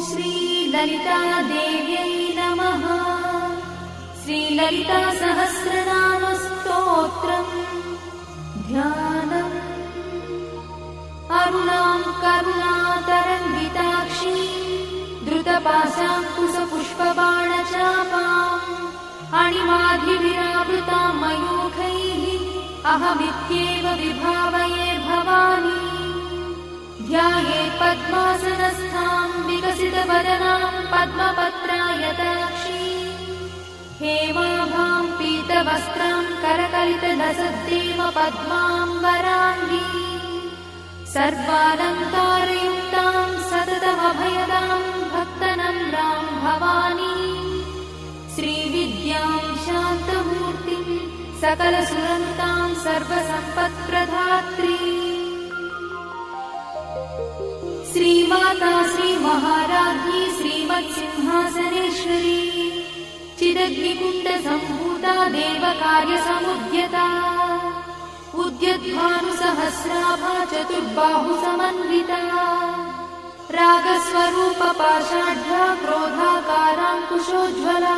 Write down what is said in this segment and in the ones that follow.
श्रीललितादेव्यै नमः। श्रीललितासहस्रनामस्तोत्रम् ध्यानम्। अरुणां करुणातरङ्गिताक्षी धृतपाशाङ्कुशपुष्पबाणचापाम् अणिमाधिविरावृतां मयूखैः अहमित्येव विभावये भवानी। ध्यायेत् पद्मासनस्थां विकसितवदनां पद्मपत्रायताक्षी हेमाभां पीतवस्त्रां करकलितलसद्देव पद्माम्बराङ्गी सर्वालङ्कारयुक्तां सततमभयदां भक्तनम्रां भवानी। श्रीविद्यां शान्तमूर्तिं सकलसुरन्तां सर्वसम्पत्प्रदात्री श्रीमाता श्रीमहाराज्ञी श्रीमत्सिंहासनेश्वरी चिदग्निकुण्डसम्भूता देवकार्यसमुद्यता उद्यद्भानुसहस्राभा चतुर्बाहुसमन्विता रागस्वरूपपाषाढ्या क्रोधाकाराङ्कुशोज्ज्वला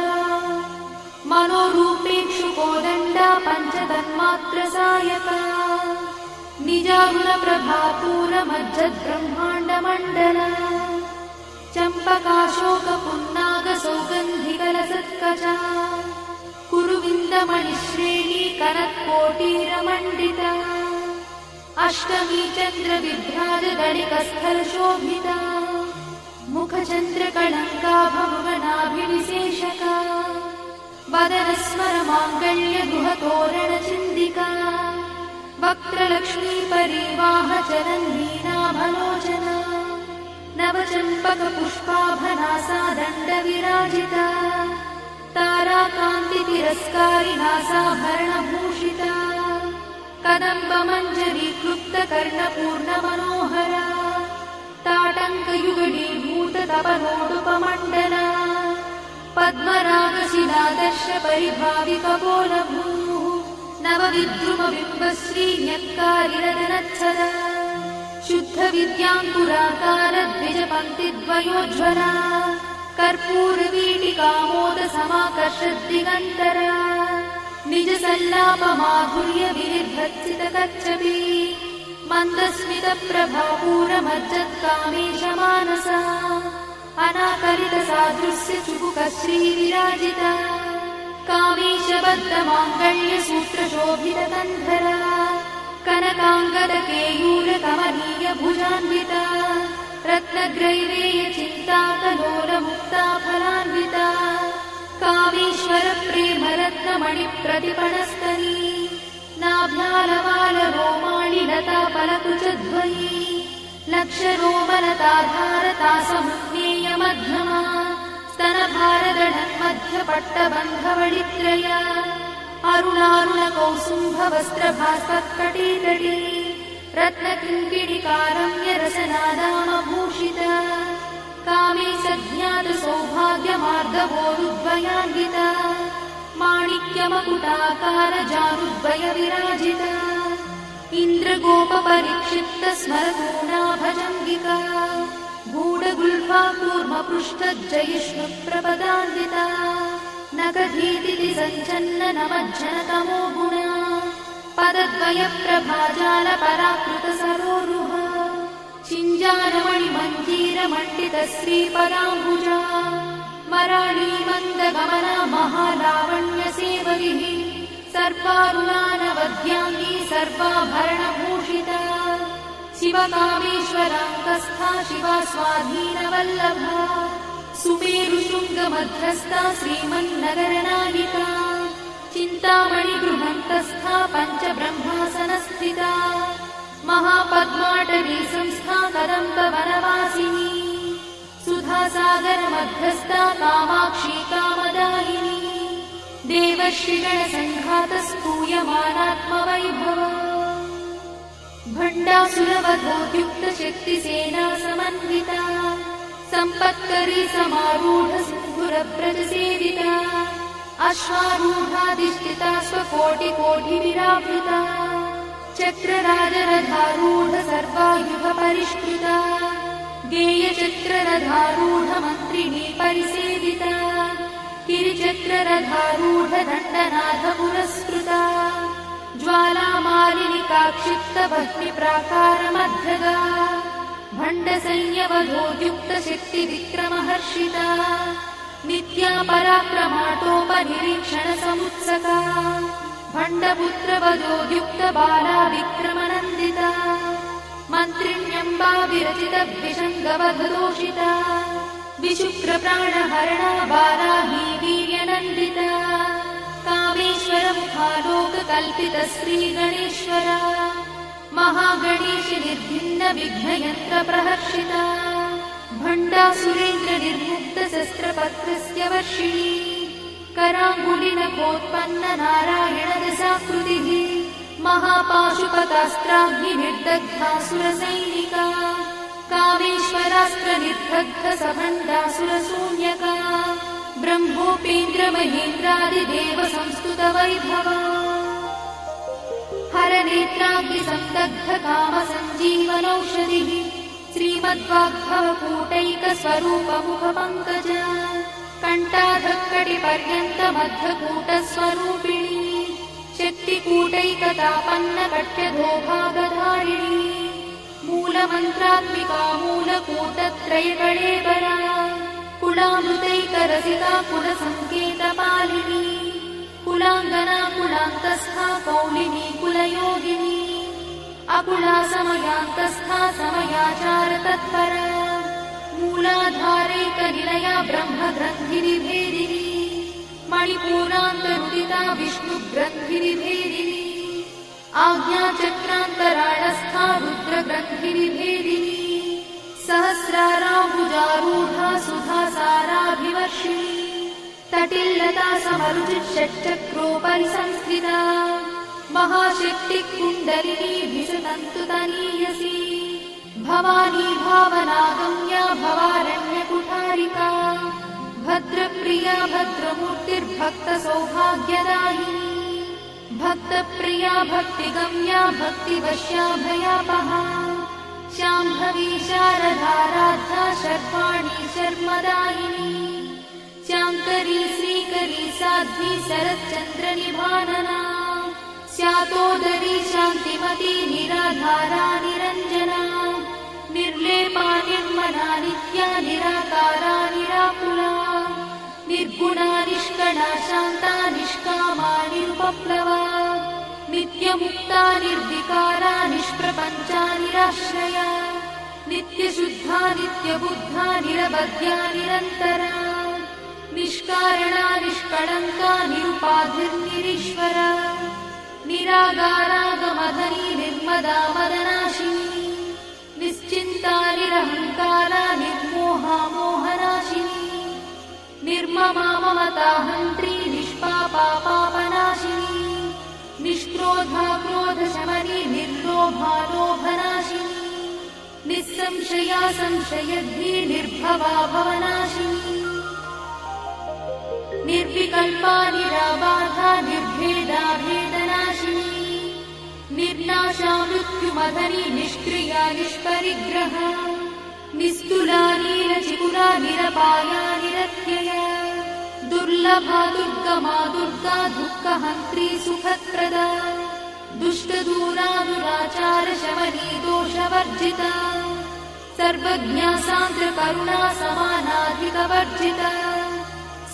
मनोरूपेक्षुकोदण्डा पञ्चतन्मात्रसायका निजारुणप्रभापूरमज्जद्ब्रह्माण्डमण्डला चम्पकाशोकपुन्नागसौगन्धिकलसत्कचा कुरुविन्दमणिश्रेणी कनत्कोटीरमण्डिता अष्टमी चन्द्रविभ्राजदलिकस्थलशोभिता मुखचन्द्रकलङ्काभमृगनाभिविशेषका वदनस्मरमाङ्गल्यगुहतोरणचिन्दिका वक्त्रलक्ष्मीपरिवाहचरन्नीनाभलोचना नवचम्पकपुष्पाभनासा दण्डविराजिता ताराकान्तितिरस्कारिनासाभरणभूषिता कदम्बमञ्जरीक्लुप्तकर्णपूर्णमनोहरा ताटङ्कयुगडीभूततपनोडुपमण्डला पद्मरागशिलादर्शपरिभाविकपोलभूः नवविद्रुमबिम्बश्रीन्यक्कारिरदनच्छदा शुद्धविद्याङ्कुराकारद्विजपङ्क्तिद्वयोज्ज्वला कर्पूरवीटिकामोदसमाकर्षद्दिगन्तरा निजसल्लापमाधुर्यविनिर्भर्त्सितकच्छपी मन्दस्मितप्रभापूरमज्जत्कामेशमानसा अनाकलितसादृश्यचुबुकश्रीविराजिता कामेशबद्धमाङ्गल्यसूत्रशोभितकन्धरा कनकाङ्गदकेयूरकमनीयभुजान्विता रत्नग्रैवेयचिन्ताकलोलमुक्ताफलान्विता कामेश्वरप्रेमरत्नमणिप्रतिपणस्तनी नाभ्यालवालरोमाणि लताफलकुचद्वयी लक्षरोमलताधारतासमुज्ञेयमध्यमा स्तनभारदढन्मध्यपट्टबन्धवडित्रया अरुणारुणकौसुम्भवस्त्रभास्पत्कटीतटी रत्नकिङ्किणिकारम्यरसनादामभूषिता कामे सज्ञातसौभाग्यमार्गवोरुद्वयान्विता माणिक्यमकुटाकारजानुद्वयविराजिता इन्द्रगोपपरिक्षिप्तस्मरतूणाभजङ्गिका गूढगुल्फा कूर्मपृष्ठज्जयिष्णुप्रपदान्विता नखधीतिथि सञ्चन्ननमज्जनतमो गुणा पदद्वयप्रभाजालपराकृतसरोरुहा चिञ्जानमणिमञ्जीरमण्डितश्रीपदाम्बुजा मराळीमन्दगमना महालावण्यसेवरिः सर्वारुणानवद्याङ्गी सर्वाभरणभूषिता शिवकामेश्वराङ्कस्था शिवा स्वाधीनवल्लभा सुमेरुशृङ्गमध्यस्था श्रीमन्नगरनायिका चिन्तामणिगृहन्तस्था पञ्चब्रह्मासनस्थिता महापद्माटवी संस्था कदम्बवनवासिनी सुधासागरमध्यस्था कामाक्षी कामदायिनी देवर्षिगणसङ्घातस्तूयमानात्मवैभवा भण्डासुरवधोद्युक्तशक्तिसेना समन्विता सम्पत्करी समारूढसिन्धुरव्रजसेविता अश्वारूढाधिष्ठिता स्वकोटिकोटिविरावृता चक्रराजरथारूढ सर्वायुधपरिष्कृता गेयचक्ररथारूढमन्त्रिणी परिसेविता गिरिचक्ररथारूढदण्डनाथ पुरस्कृता ज्वालामालिनिकाक्षिप्तभक्तिप्राकारमध्यगा भण्डसंयवधोद्युक्तशक्तिविक्रमहर्षिता नित्या पराक्रमाटोपनिरीक्षणसमुत्सका भण्डपुत्रवधोद्युक्तबाला विक्रमनन्दिता मन्त्रिण्यम्बा विरचितविषङ्गवधदोषिता विशुक्रप्राणहरणा बालाही वीर्यनन्दिता कामेश्वरमुखालोककल्पितश्रीगणेश्वरा महागणेश निर्भिन्नविघ्नयन्त्रप्रहर्षिता भण्डासुरेन्द्रनिर्मुक्तशस्त्रपत्रस्य वर्षिणी कराङ्गुलिनखोत्पन्ननारायणदशाकृतिः महापाशुपतास्त्राग्निर्दग्धासुरसैनिका कामेश्वरास्त्रनिर्दग्धसभण्डासुरशून्यका ब्रह्मोपेन्द्रमहेन्द्रादिदेवसंस्तुतवैभवा हरनेत्राग्निसंदग्धकामसञ्जीवनौषधिः श्रीमद्वाग्भवकूटैकस्वरूपमुखपङ्कज कण्ठाधक्कटिपर्यन्तमध्यकूटस्वरूपिणी शक्तिकूटैकतापन्नकट्यधोभागधारिणी मूलमन्त्रात्मिका मूलकूटत्रयकळेबरा कुलामृतैकरसिका कुलसङ्केतपालिनी कुलाङ्गना कुलान्तस्था कौलिनी कुलयोगिनी अकुला समयान्तस्था समयाचारतत्परा मूलाधारैकनिलया ब्रह्मग्रन्थिनिभेदिनी मणिपूरान्तरुदिता विष्णुग्रन्थिनिभेदिनी आज्ञाचक्रान्तराळस्था रुद्रग्रन्थिनिभेदिनी सहस्राराम्बुजारूढा सुधासाराभिवर्षिणी तटिल्लता समरुचिषट्चक्रोपरि संस्थिता महाशक्तिकुण्डलिनी विसतन्तुतनीयसी भवानी भावनागम्या भवारण्यकुठारिका भद्रप्रिया भद्रमूर्तिर्भक्तसौभाग्यदायिनी भक्तप्रिया भक्तिगम्या भक्तिवश्याभयापहा शाम्भवी शारदाराध्या शर्वाणी शर्मदायिनी शाङ्करी श्रीकरी साध्वी शरच्चन्द्रनिभानना स्यातोदरी शान्तिमती निराधारा निरञ्जना निर्लेपा निर्मला नित्या निराकारा निराकुला निर्गुणा निष्कणा शान्ता निष्कामा निरुपप्लवा नित्यमुक्ता निर्विकारा निष्प्रपञ्चा निराश्रया नित्यशुद्धा नित्यबुद्धा निरवध्या निरन्तरा निष्कारणा निष्कळङ्का निरुपाधिर्निरीश्वरा निरागारागमधनी निर्मदा मदनाशिनी निश्चिन्ता निरहङ्कारा निर्मोहा मोहनाशिनी निर्ममा ममताहन्त्री निष्पापा पापनाशिनी निष्क्रोधा क्रोधशमनी निर्लोभा लोभनाशिनी निस्संशया संशयद्धि निर्भवा भवनाशिनी निर्विकल्पा निराबाधा निर्भेदा भेदनाशिनी निर्नाशा मृत्युमधनी निष्क्रिया निष्परिग्रहा निस्तुला नीलचिकुरा निरपाया निरत्यया दुर्लभा दुर्गमा दुर्गा दुःखहन्त्री सुखप्रदा दुष्टदूरा दुराचारशमनी दोषवर्जिता सर्वज्ञा सान्द्रकरुणा समानाधिकवर्जिता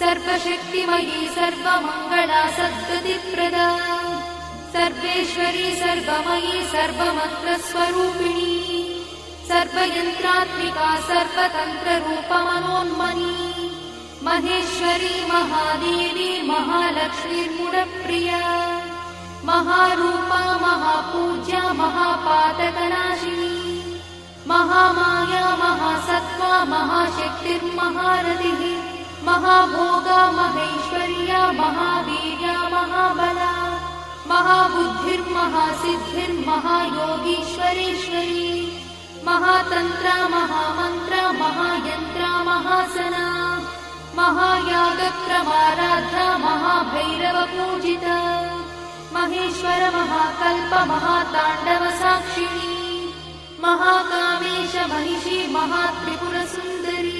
सर्वशक्तिमयी सर्वमङ्गला सद्गतिप्रदा सर्वेश्वरी सर्वमयी सर्वमन्त्रस्वरूपिणी सर्वयन्त्रात्मिका सर्वतन्त्ररूपमनोन्मनी महेश्वरी महादेवी महालक्ष्मीर्मुडप्रिया महारूपा महापूज्या महापातकनाशिनी महामाया महासत्त्वा महाशक्तिर्महारथिः महाभोगा महेश्वर्या महावीर्या महाबला महाबुद्धिर्महासिद्धिर्महायोगीश्वरेश्वरी महातन्त्रा महामन्त्रा महायन्त्रा महासना महायागक्रमाराध्या महाभैरवपूजिता महेश्वर महाकल्प महाताण्डवसाक्षिणी महाकामेश महिषी महात्रिपुरसुन्दरी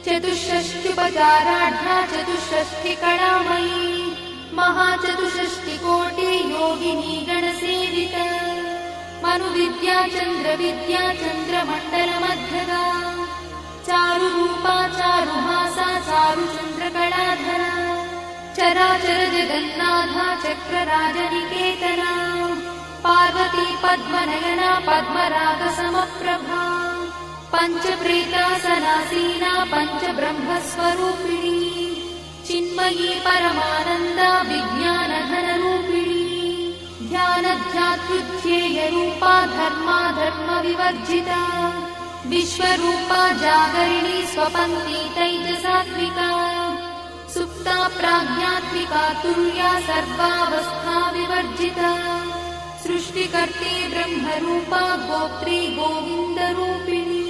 चतुष्षष्ट्युपचाराढ्या चतुष्षष्टिकलामयी महाचतुष्षष्टिकोटि योगिनी गणसेविता मनुविद्या चन्द्रविद्या चन्द्रमण्डलमध्यगा चारुरूपा चारुहासा चारुचन्द्रकलाधरा चराचर जगन्नाथा चक्रराजनिकेतना पार्वती पद्मनयना पद्मरागसमप्रभा पञ्चप्रेतासनासीना पञ्चब्रह्मस्वरूपिणी चिन्मयी परमानन्दा विज्ञानघनरूपिणी ध्यानध्यातृध्येयरूपा धर्माधर्मविवर्जिता विश्वरूपा जागरिणी स्वपन्ती तैजसात्विका सुप्ता प्राज्ञात्मिका तुल्या सर्वावस्था विवर्जिता सृष्टिकर्त्री ब्रह्मरूपा गोत्री गोविन्दरूपिणी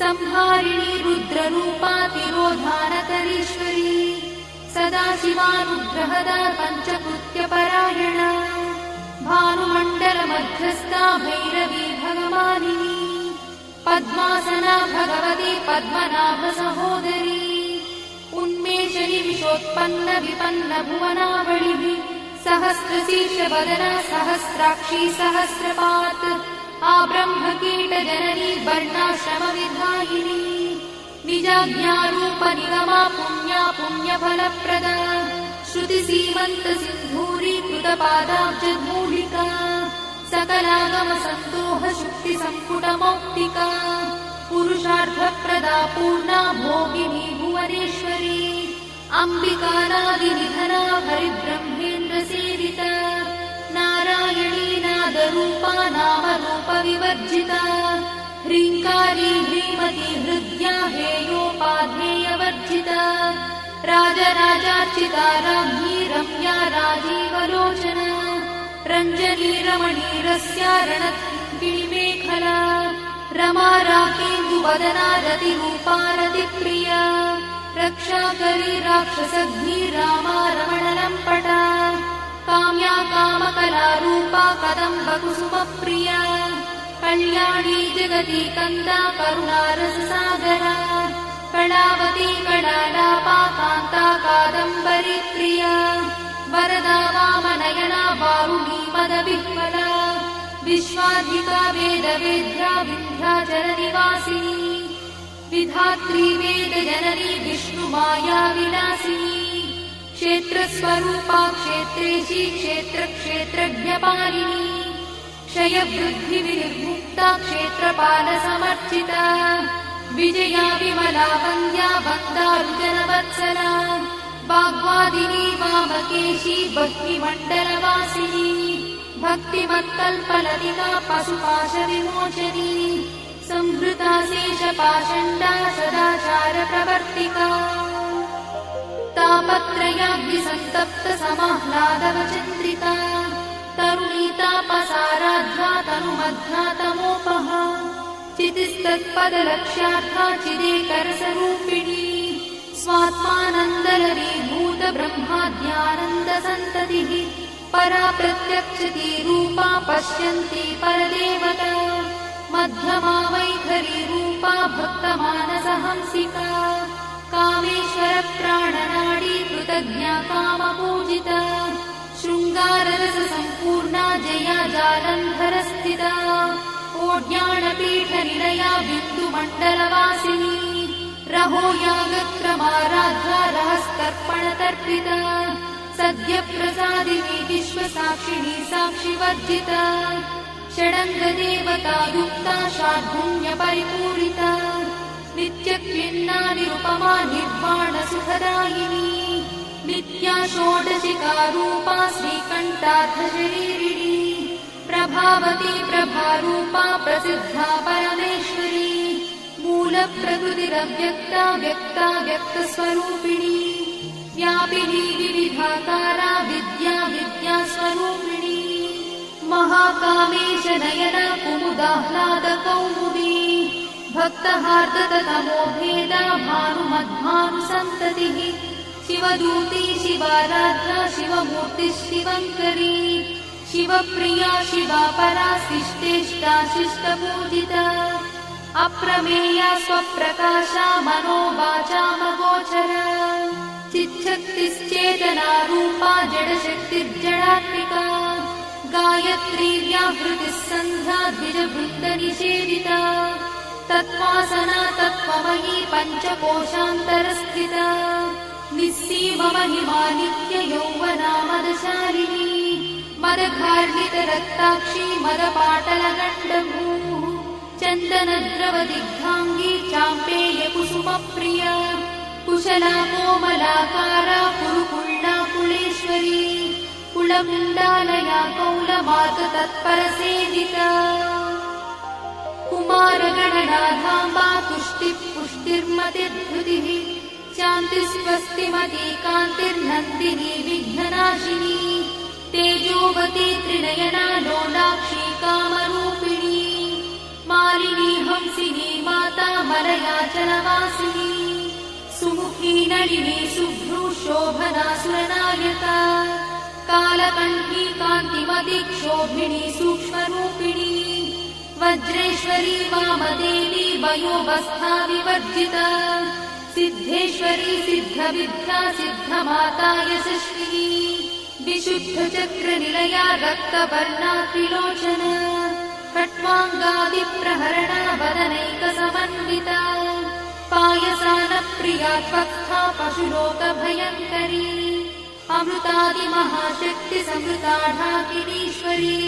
संहारिणी रुद्ररूपा तिरोधानकरीश्वरी सदाशिवानुग्रहदा पञ्चकृत्यपरायणा भानुमण्डलमध्यस्था भैरवी भगवानिनी पद्मासना भगवती पद्मनाभसहोदरी उन्मेषणि विशोत्पन्न विपन्न भुवनावलिः सहस्रशीर्षवदना सहस्राक्षी सहस्रपात् आब्रह्मकीटजननी वर्णाश्रमविधायिनी निजाज्ञारूपनिगमा पुण्या पुण्यफलप्रदा श्रुतिसीमन्तसिन्धूरीकृतपादाब्जधूलिका सकलागमसन्दोहशुक्तिसम्पुटमौक्तिका पुरुषार्थप्रदा पूर्णा भोगिनी भुवनेश्वरी अम्बिकानादिनिधना हरिब्रह्मेन्द्रसेविता नारायणी नादरूपा नामरूपविवर्जिता ह्रीङ्कारी ह्रीमती हृद्या हेयोपाध्येयवर्जिता राजराजार्चिता राज्ञी रम्या राजीवलोचना रञ्जनी रमणीरस्या रणत्किणिमेखला रमा राकेन्दुवदना रतिरूपा रतिप्रिया रक्षाकरी राक्षसघ्नी रामा रमणलम्पटा काम्या कामकलारूपा कदम्बकुसुमप्रिया कल्याणी जगती कन्दा करुणारससागरा कलावती कलालापा कान्ता कादम्बरी प्रिया वरदा वामनयना वारुणी मदविह्वला विश्वाधिका वेदवेद्या विन्ध्याचलनिवासिनी विधात्री वेदजननी विष्णुमाया विलासिनी क्षेत्रस्वरूपा क्षेत्रेशी क्षेत्रक्षेत्रज्ञपालिनी क्षयवृद्धिविनिर्मुक्ता क्षेत्रपालसमर्चिता विजया विमला वन्द्या वन्दारुजनवत्सला वाग्वादिनी वामकेशी भक्तिमण्डलवासिनी भक्तिमत्कल्पलतिका पशुपाशविमोचनी संहृता शेषपाषण्डा सदाचारप्रवर्तिका तापत्रयाग्निसन्तप्त समाह्लादवचन्द्रिका तरुणीतापसाराध्या तनुमध्या तमोपहा चितिस्तत्पदलक्ष्यार्था चिदेकरसरूपिणी स्वात्मानन्दलरीभूत ब्रह्माद्यानन्दसन्ततिः परा प्रत्यक्षती रूपा पश्यन्ती परदेवता मध्यमा वैखरी रूपा भक्तमानसहंसिका कामेश्वरप्राणनाडी कृतज्ञा कामपूजिता शृङ्गाररससम्पूर्णा जया जालन्धरस्थिता ओड्याणपीठनिलया बिन्दुमण्डलवासिनी रहो यागक्रमाराध्या रहस्तर्पणतर्पिता सद्यप्रसादिनी विश्वसाक्षिणी साक्षिवर्जिता षडङ्गदेवतायुक्ता शार्दूल्यपरिपूरिता नित्यक्लिन्ना निरुपमा निर्वाणसुखदायिनी नित्या षोडशिकारूपा श्रीकण्ठार्थशरीरिणी प्रभावती प्रभारूपा प्रसिद्धा परमेश्वरी मूलप्रकृतिरव्यक्ता व्यक्ता व्यक्तस्वरूपिणी व्यापिनी विविधाकारा विद्या विद्यास्वरूपिणी महाकामेश नयना कुमुदाह्लादकौमुदी भक्तहार्दतमोभेदा भानुमद्भानुसन्ततिः शिवदूती शिवाराध्या शिवमूर्तिः शिवङ्करी शिवप्रिया शिवा परा शिष्टेष्टा शिष्टपूजिता अप्रमेया स्वप्रकाशा मनोवाचामगोचरा चिच्छक्तिश्चेतना रूपा जडशक्तिर्जडात्मिका गायत्री व्याहृतिः सन्ध्या द्विजवृन्दनिषेविता तत्त्वासना तत्त्वमयी पञ्चकोशान्तरस्थिता निस्सीममहिमा नित्ययौवना मदशालिनी मदघार्णितरक्ताक्षी मदपाटलगण्डभूः चन्दनद्रवदिग्धाङ्गी चाम्पेयकुसुमप्रिया कुशला कोमलाकारा कुरुकुण्डा कुलेश्वरी कुलकुण्डालया कौलमार्गतत्परसेविता कुमारगणनाधाम्बा तुष्टिपुष्टिर्मतिर्धृतिः शान्तिस्वस्तिमती कान्तिर्नन्दिनी विघ्ननाशिनी तेजोवती त्रिनयना लोलाक्षी कामरूपिणी मालिनी हंसिनी माता मलयाचलवासिनी सुमुखी नलिनी शुभ्रू शोभना सुरनायका कालकण्ठी कान्तिमती क्षोभिणी सूक्ष्मरूपिणी वज्रेश्वरी वामदेवी वयोवस्था विवर्जिता सिद्धेश्वरी सिद्धविद्या सिद्धमाता यशस्विनी विशुद्धचक्रनिलया रक्तवर्णा त्रिलोचना खट्वाङ्गादिप्रहरणा वदनैकसमन्विता पायसानप्रिया त्वक्था पशुलोकभयङ्करी अमृतादिमहाशक्तिसमृता ढाकिनीश्वरी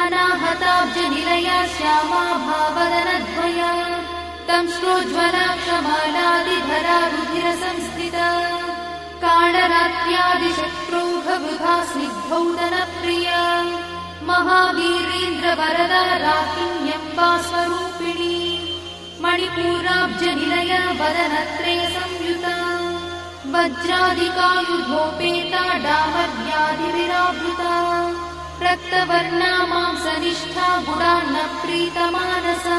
अनाहताब्जनिलया श्यामा भावदनद्वया दंश्रोज्ज्वला क्षमालादिधरा रुधिरसंस्थिता कालरात्र्यादिशत्रुघवृथा स्निग्धौदनप्रिया महावीरेन्द्रवरदा राकिन्यम्बा स्वरूपिणी मणिपूराब्जनिलया वदनत्रयसंयुता वज्रादिकायुधोपेता डामर्यादिविरावृता रक्तवर्णा मांसनिष्ठा गुणान्नप्रीतमानसा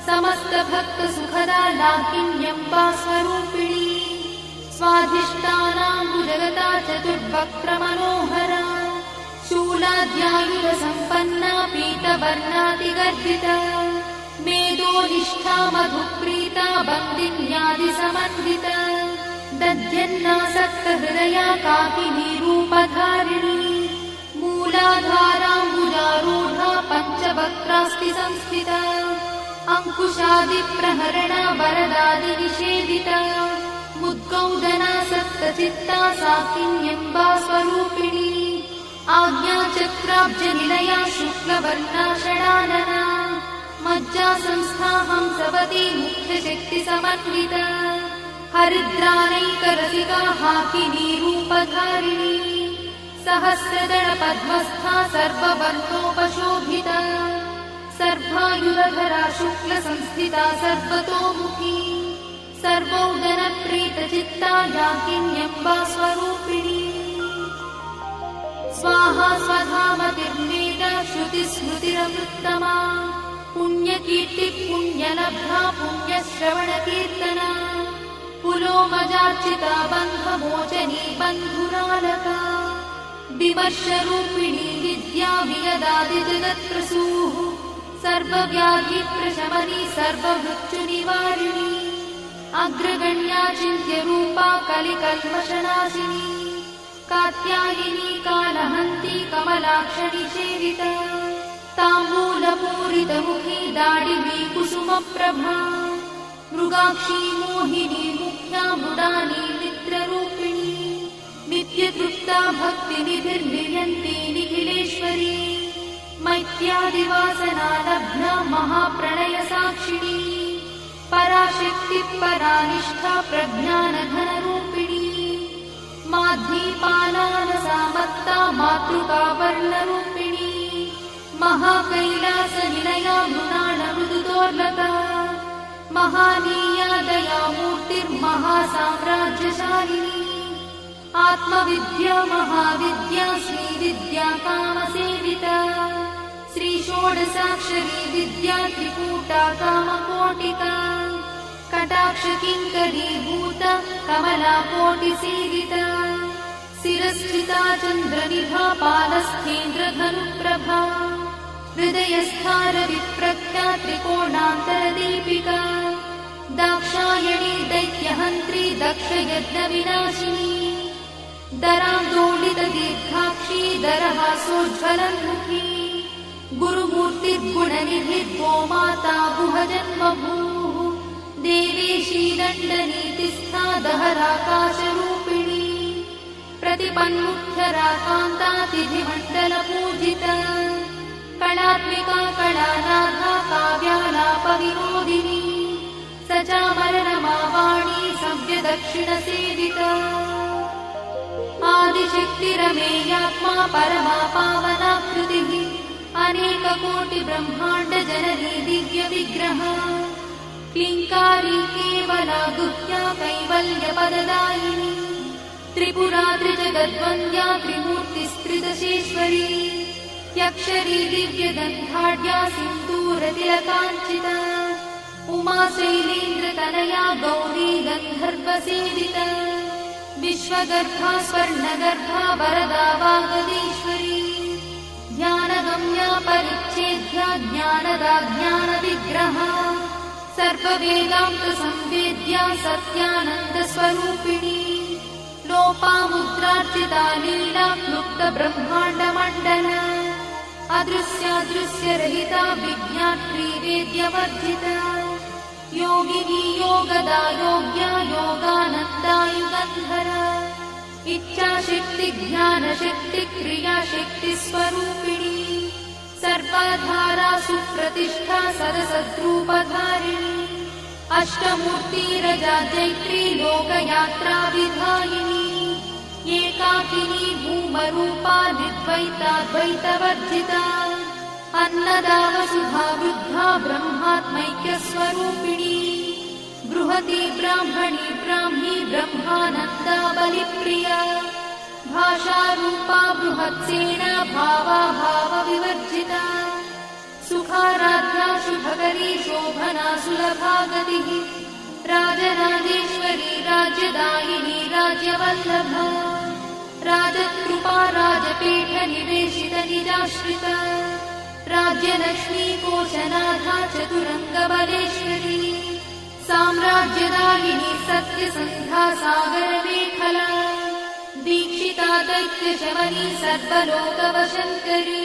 समस्तभक्तसुखदा लाकिन्यम्बा स्वरूपिणी स्वाधिष्ठानाम्बुजगता चतुर्वक्त्रमनोहरा शूलाद्यायुधसम्पन्ना पीतवर्णातिगर्भिता मेदोनिष्ठा मधुप्रीता बन्दिन्यादिसमन्विता दध्यन्नासक्तहृदया काकिनी रूपधारिणी मूलाधाराम्बुजारूढा पञ्चवक्त्रास्ति संस्थिता अङ्कुशादिप्रहरणा वरदादिनिषेविता मुद्गौदना सप्तचित्ता साकिन्यम्बा स्वरूपिणी आज्ञाचक्राब्जनिलया शुक्लवर्णा षडानना मज्जासंस्था हंसवती मुख्यशक्तिसमन्विता हरिद्रानैकरसिका हाकिनी रूपधारिणी सहस्रदलपद्मस्था सर्ववर्णोपशोभिता सर्वायुधधरा शुक्लसंस्थिता सर्वतोमुखी सर्वौदनप्रीतचित्ता याकिन्यम्बा स्वरूपिणी स्वाहा स्वधामतिर्वेदा श्रुतिस्मृतिरमृत्तमा पुण्यकीर्तिः पुण्यलब्धा पुण्यश्रवणकीर्तना पुलोमजार्चिता बन्धमोचनी बन्धुरालका विमर्शरूपिणी विद्या वियदादिजगत्प्रसूः सर्वव्याधिप्रशमनी सर्वमृत्युनिवारिणी अग्रगण्या चिन्त्यरूपा कलिकल्मषनाशिनी कात्यायिनी कालहन्ती कमलाक्षनिषेविता ताम्बूलपूरितमुखी दाडिवी कुसुमप्रभा मृगाक्षी मोहिनी मुख्या मृडानी मित्ररूपिणी नित्यतृप्ता भक्तिनिधिर्नियन्ती निखिलेश्वरी मैत्यादिवासना लब्धा महाप्रणयसाक्षिणी पराशक्तिः परानिष्ठा प्रज्ञानघनरूपिणी माध्वीपालानसामत्ता मातृकावर्णरूपिणी महाकैलासनिलया मृणालमृदुदोर्लता महानीया दयामूर्तिर्महासाम्राज्यशालिनी आत्मविद्या महाविद्या श्रीविद्या कामसेविता श्रीषोडशाक्षरी विद्या त्रिकूटा कामकोटिका कटाक्षकिङ्करीभूता कमलाकोटिसेविता शिरस्थिता चन्द्रनिभा पालस्थेन्द्रधनुप्रभा हृदयस्थारविप्रख्या त्रिकोणान्तरदीपिका दाक्षायणी दैत्यहन्त्री दक्षयज्ञविनाशिनी दरान्दोलितदीर्घाक्षी दरहासोज्ज्वलन्मुखी गुरुमूर्तिर्गुणनिधिर्गोमाता गुहजन्मभूः देवेशी दण्डनीतिस्था दहराकाशरूपिणी प्रतिपन्मुख्यराकान्तातिथिमण्डलपूजिता कलात्मिका कलानाथा काव्यालापविनोदिनी सचामररमावाणी सव्यदक्षिणसेविता आदिशक्तिरमेयात्मा परमा पावनाकृतिः अनेककोटिब्रह्माण्डजननी दिव्यविग्रहा क्लीङ्कारी केवला गुह्या कैवल्यपददायिनी त्रिपुरा त्रिजगद्वन्द्या त्रिमूर्तिस्त्रिदशेश्वरी यक्षरी दिव्यगन्धाढ्या सिन्दूरतिलकाञ्चिता उमा शैलेन्द्रतनया गौरी गन्धर्वसेविता विश्वगर्भा स्वर्णगर्भा वरदा वागदीश्वरी ध्यानगम्या परिच्छेद्या ज्ञानदा ज्ञानविग्रहा सर्ववेदान्तसंवेद्या सत्यानन्दस्वरूपिणी लोपामुद्रार्चिता लीला क्लुप्तब्रह्माण्डमण्डला अदृश्यादृश्यरहिता विज्ञात्री वेद्यवर्जिता योगिनी योगदा योग्या योगानन्दा युगन्धरा इच्छाशक्ति ज्ञानशक्ति क्रियाशक्ति स्वरूपिणी सर्वाधारा सुप्रतिष्ठा सदसद्रूपधारिणी अष्टमूर्तिरजा जैत्री लोकयात्रा विधायिनी एकाकिनी भूमरूपा निर्द्वैताद्वैतवर्जिता अन्नदा वसुधा वृद्धा ब्रह्मात्मैक्यस्वरूपिणी बृहती ब्राह्मणी ब्राह्मी ब्रह्मानन्दा बलिप्रिया भाषारूपा बृहत्सेना भावा भावविवर्जिता सुखाराध्या शुभकरी शोभना सुलभा गतिः राजराजेश्वरी राज्यदायिनी राज्यवल्लभा राजकृपा राजपीठ निवेशित निजाश्रिता राज्यलक्ष्मी कोशनाथा चतुरङ्गबलेश्वरी साम्राज्यदायिनी सत्यसन्धा सागरमेखला दीक्षिता दैत्यशमनी सर्वलोकवशङ्करी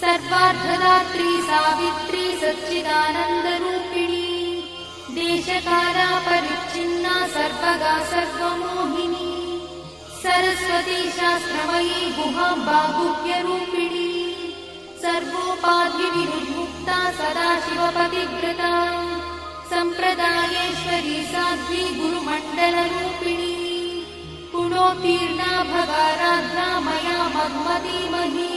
सर्वार्थदात्री सावित्री सच्चिदानन्दरूपिणी देशकाला परिच्छिन्ना सर्वगा सर्वमोहिनी सरस्वती शास्त्रमयी गुहाम्बा गुह्यरूपिणी सर्वोपाधिविनिर्मुक्ता सदाशिवपतिव्रता सम्प्रदायेश्वरी साध्वी गुरुमण्डलरूपिणी गुणोत्तीर्णा भगाराध्या मया मग्मतीमही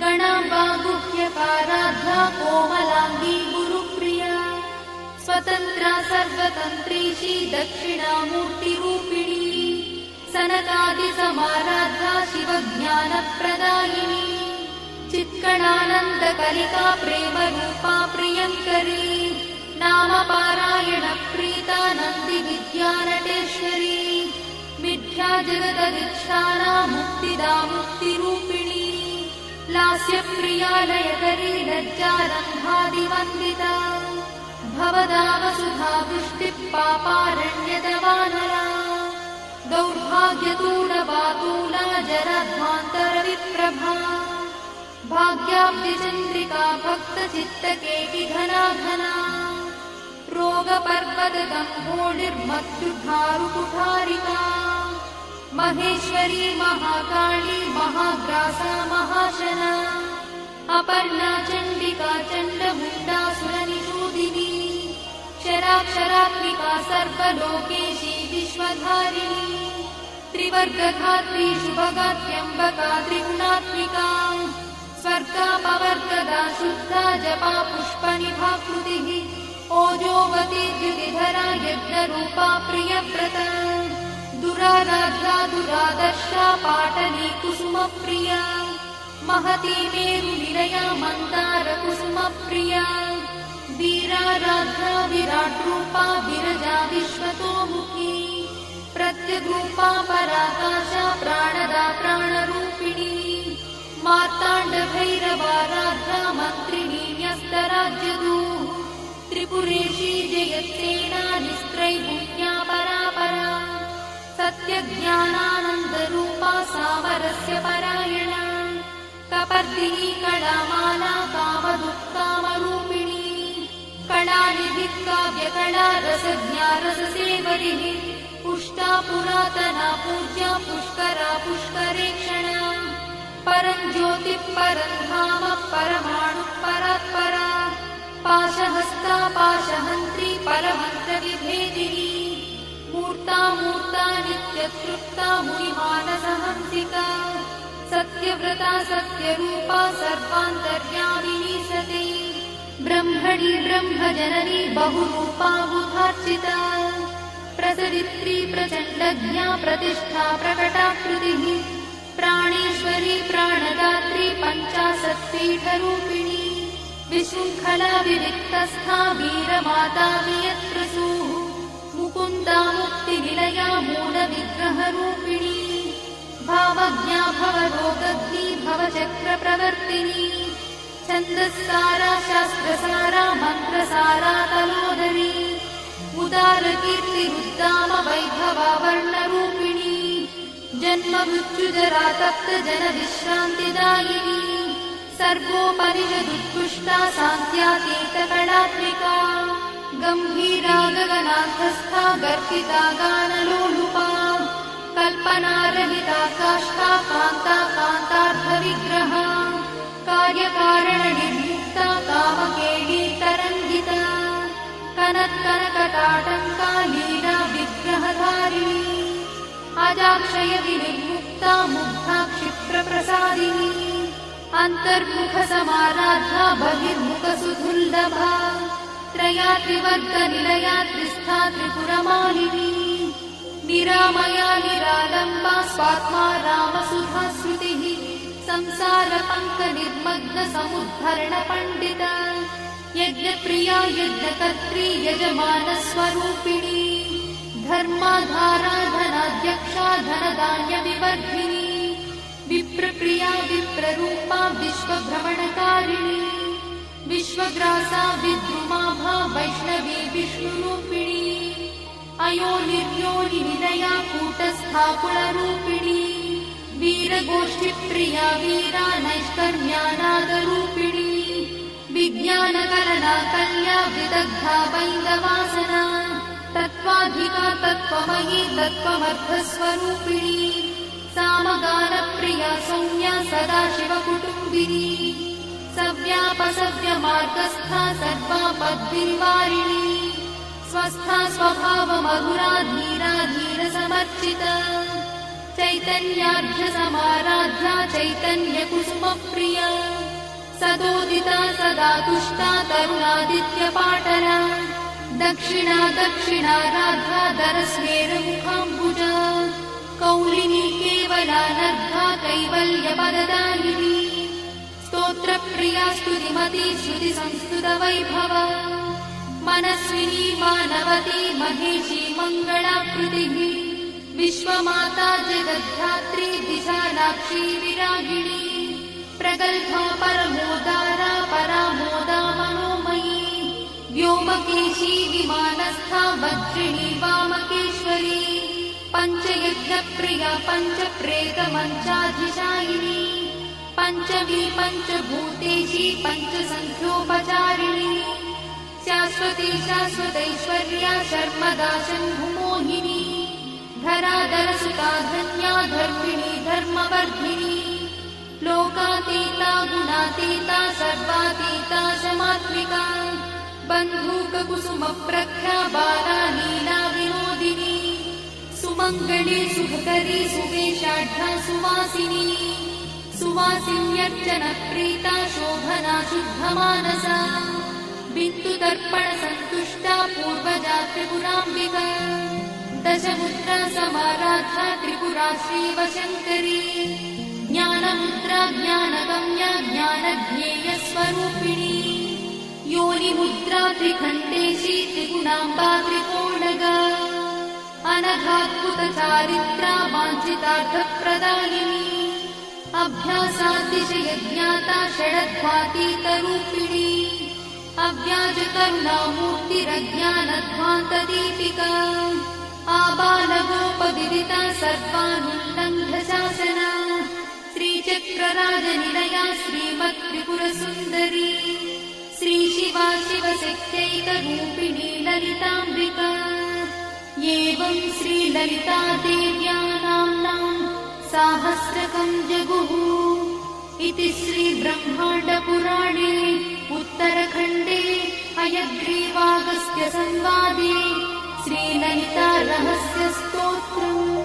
गणाम्बा गुह्यकाराध्या कोमलाङ्गी गुरुप्रिया स्वतन्त्रा सर्वतन्त्रीशी दक्षिणामूर्तिरूपिणी सनकादिसमाराध्या शिवज्ञानप्रदायिनी चित्कणानन्दकलिका प्रेमरूपा प्रियङ्करी नामपारायणप्रीता नन्दिविद्यानटेश्वरी मिथ्या जगदधिष्ठाना मुक्तिदा मुक्तिरूपिणी लास्यप्रिया लयकरी लज्जारम्भादिवन्दिता भवदा वसुधा वृष्टिः पापारण्यतवानरा दौर्भाग्यतूलवातूला जराध्वान्तरविप्रभा भाग्याब्धिचन्द्रिका भक्तचित्तकेकिघना घना रोगपर्वतदम्भोनिर्मत्युद्धारुकुठारिका महेश्वरी महाकाली महाग्रासा महाशना अपर्णा चण्डिका चण्डमुण्डासुरनिषूदिनी क्षराक्षरात्मिका सर्वलोकेशी विश्वधारिणी त्रिवर्गधात्री शुभगात्र्यम्बका त्रिगुणात्मिका स्वर्गापवर्गदा शुद्धा जपा पुष्पनिभाकृतिः ओजोवती द्युतिधरा यज्ञरूपा प्रियव्रता दुराराध्या दुरादर्शा पाटली कुसुमप्रिया महती मेरुनिलया मन्दारकुसुमप्रिया वीराराध्या विराट्रूपा विरजा विश्वतोमुखी प्रत्यग्रूपा पराकाशा प्राणदा प्राणरूपिणी मार्ताण्डभैरवाराध्या मन्त्रिणी न्यस्तराज्यदूः त्रिपुरेशी जयत्सेना निस्त्रैगुण्या परापरा सत्यज्ञानानन्दरूपा सामरस्य परायणा कपर्दिनी कलामाला कामदुःकामरूपिणी कलानिधिः काव्यकला रसज्ञा रससेवरिः पुष्टा पुरातना पूज्या पुष्करा पुष्करेक्षणा परं ज्योतिः परं धाम परमाणुः परात्परा पाशहस्ता पाशहन्त्री परमन्त्रविभेदिनी मूर्ता मूर्ता नित्यतृप्ता मुनिमानसहंसिका सत्यव्रता सत्यरूपा सर्वान्तर्यामिनी सती ब्रह्मणि ब्रह्मजननी बहुरूपा बुधार्चिता प्रसरित्री प्रचण्डज्ञा प्रतिष्ठा प्रकटाकृतिः प्राणेश्वरी प्राणदात्री पञ्चाशत्पीठरूपिणी विशृङ्खला विविक्तस्था वीरमाता वियत्रसूः मुकुन्दा मुक्तिनिलया मूलविग्रहरूपिणी भावज्ञा भवरोगग्नी भवचक्रप्रवर्तिनी छन्दस्सारा शास्त्रसारा मन्त्रसारा तलोदरी उदारकीर्तिरुद्दाम वैभवा वर्णरूपिणी जन्ममृत्युजरा तप्तजनविश्रान्तिदायिनी सर्वोपनिषदुत्कृष्टा सान्त्यातीतकलात्मिका गम्भीरा गगनार्थस्था गर्भिता गानलोलुपा कल्पनारहिता काष्ठा कान्ता कान्तार्थविग्रहा कार्यकारणनिर्मुक्ता कामकेली तरङ्गिता कनत्कनकटाटङ्का लीला विग्रहधारिणी अजाक्षयविनिर्मुक्ता मुग्धा क्षिप्रप्रसादिनी अन्तर्मुखसमाराध्या बहिर्मुखसुदुर्लभा त्रया त्रिवर्गनिलया त्रिस्था त्रिपुरमालिनी निरामया निरालम्बा स्वात्मा रामसुधाश्रुतिः संसारपङ्कनिर्मग्नसमुद्धरणपण्डिता यज्ञप्रिया यज्ञकर्त्री यजमानस्वरूपिणी धर्माधाराधनाध्यक्षा धनधान्यविवर्धिनी विप्रप्रिया विप्ररूपा विश्वभ्रमणकारिणी विश्वग्रासा विद्रुमाभा वैष्णवी विष्णुरूपिणी अयोनिर्योनिनिलया कूटस्था कुलरूपिणी वीरगोष्ठिप्रिया वीरा नैष्कर्म्यानादरूपिणी विज्ञानकरणा कल्या विदग्धा वैन्दवासना तत्त्वाधिका तत्त्वमयी तत्त्वमर्थस्वरूपिणी सामगानप्रिया सौम्या सदाशिवकुटुम्बिनी सव्यापसव्यमार्गस्था सर्वापद्विनिवारिणी स्वस्था स्वभावमधुरा धीरा धीरसमर्चिता चैतन्यार्घ्यसमाराध्या चैतन्यकुसुमप्रिया सदोदिता सदा तुष्टा तरुणादित्यपाटला दक्षिणा दक्षिणाराध्या दरस्मेरमुखाम्बुजा कौलिनी केवलानर्घा कैवल्यपददायिनी स्तोत्रप्रिया स्तुतिमती श्रुतिसंस्कृतवैभवा मनस्विनी मानवती महेशी मङ्गलाकृतिः विश्वमाता जगद्धात्री विशालाक्षी विरागिणी प्रगल्भा परमोदारा परामोदा मनोमयी व्योमकेशी विमानस्था वज्रिणी वामकेश्वरी पञ्चयज्ञप्रिया पञ्चप्रेतमञ्चाधिशायिनी पञ्चमी पञ्चभूतेशी पञ्चसङ्ख्योपचारिणी शाश्वती शाश्वतैश्वर्या शर्मदा शम्भुमोहिनी धराधरसुता धन्या धर्मिणी धर्मवर्धिनी लोकातीता गुणातीता सर्वातीता शमात्मिका बन्धूककुसुमप्रख्या बाला लीला विनोदिनी सुमङ्गली सुखकरी सुवेशाढ्या सुवासिनी सुवासिन्यर्चनप्रीता शोभना शुद्धमानसा बिन्दुदर्पणसन्तुष्टा पूर्वजा त्रिपुराम्बिका दशमुद्रा समाराधा त्रिपुरा श्रीवशङ्करी ज्ञानमुद्रा ज्ञानगम्या ज्ञानज्ञेयस्वरूपिणी योनिमुद्रा त्रिखण्डेशी त्रिगुणाम्बा त्रिकोणगा अनघाद्भुतचारित्रा वाञ्छितार्थप्रदायिनी अभ्यासातिशयज्ञाता षडध्वातीतरूपिणी अव्याजकरुणामूर्तिरज्ञानध्वान्तदीपिका आबालगोपविदिता सर्वानुल्लङ्घ्य शासना श्रीचक्रराजनिलया श्रीमत्त्रिपुरसुन्दरी श्रीशिवा शिवशक्त्यैकरूपिणी ललिताम्बिका एवं श्रीललितादेव्या नाम्नां साहस्रकं जगुः इति श्रीब्रह्माण्डपुराणे उत्तरखण्डे हयग्रीवागस्त्यसंवादे श्रीललितारहस्यस्तोत्रम्।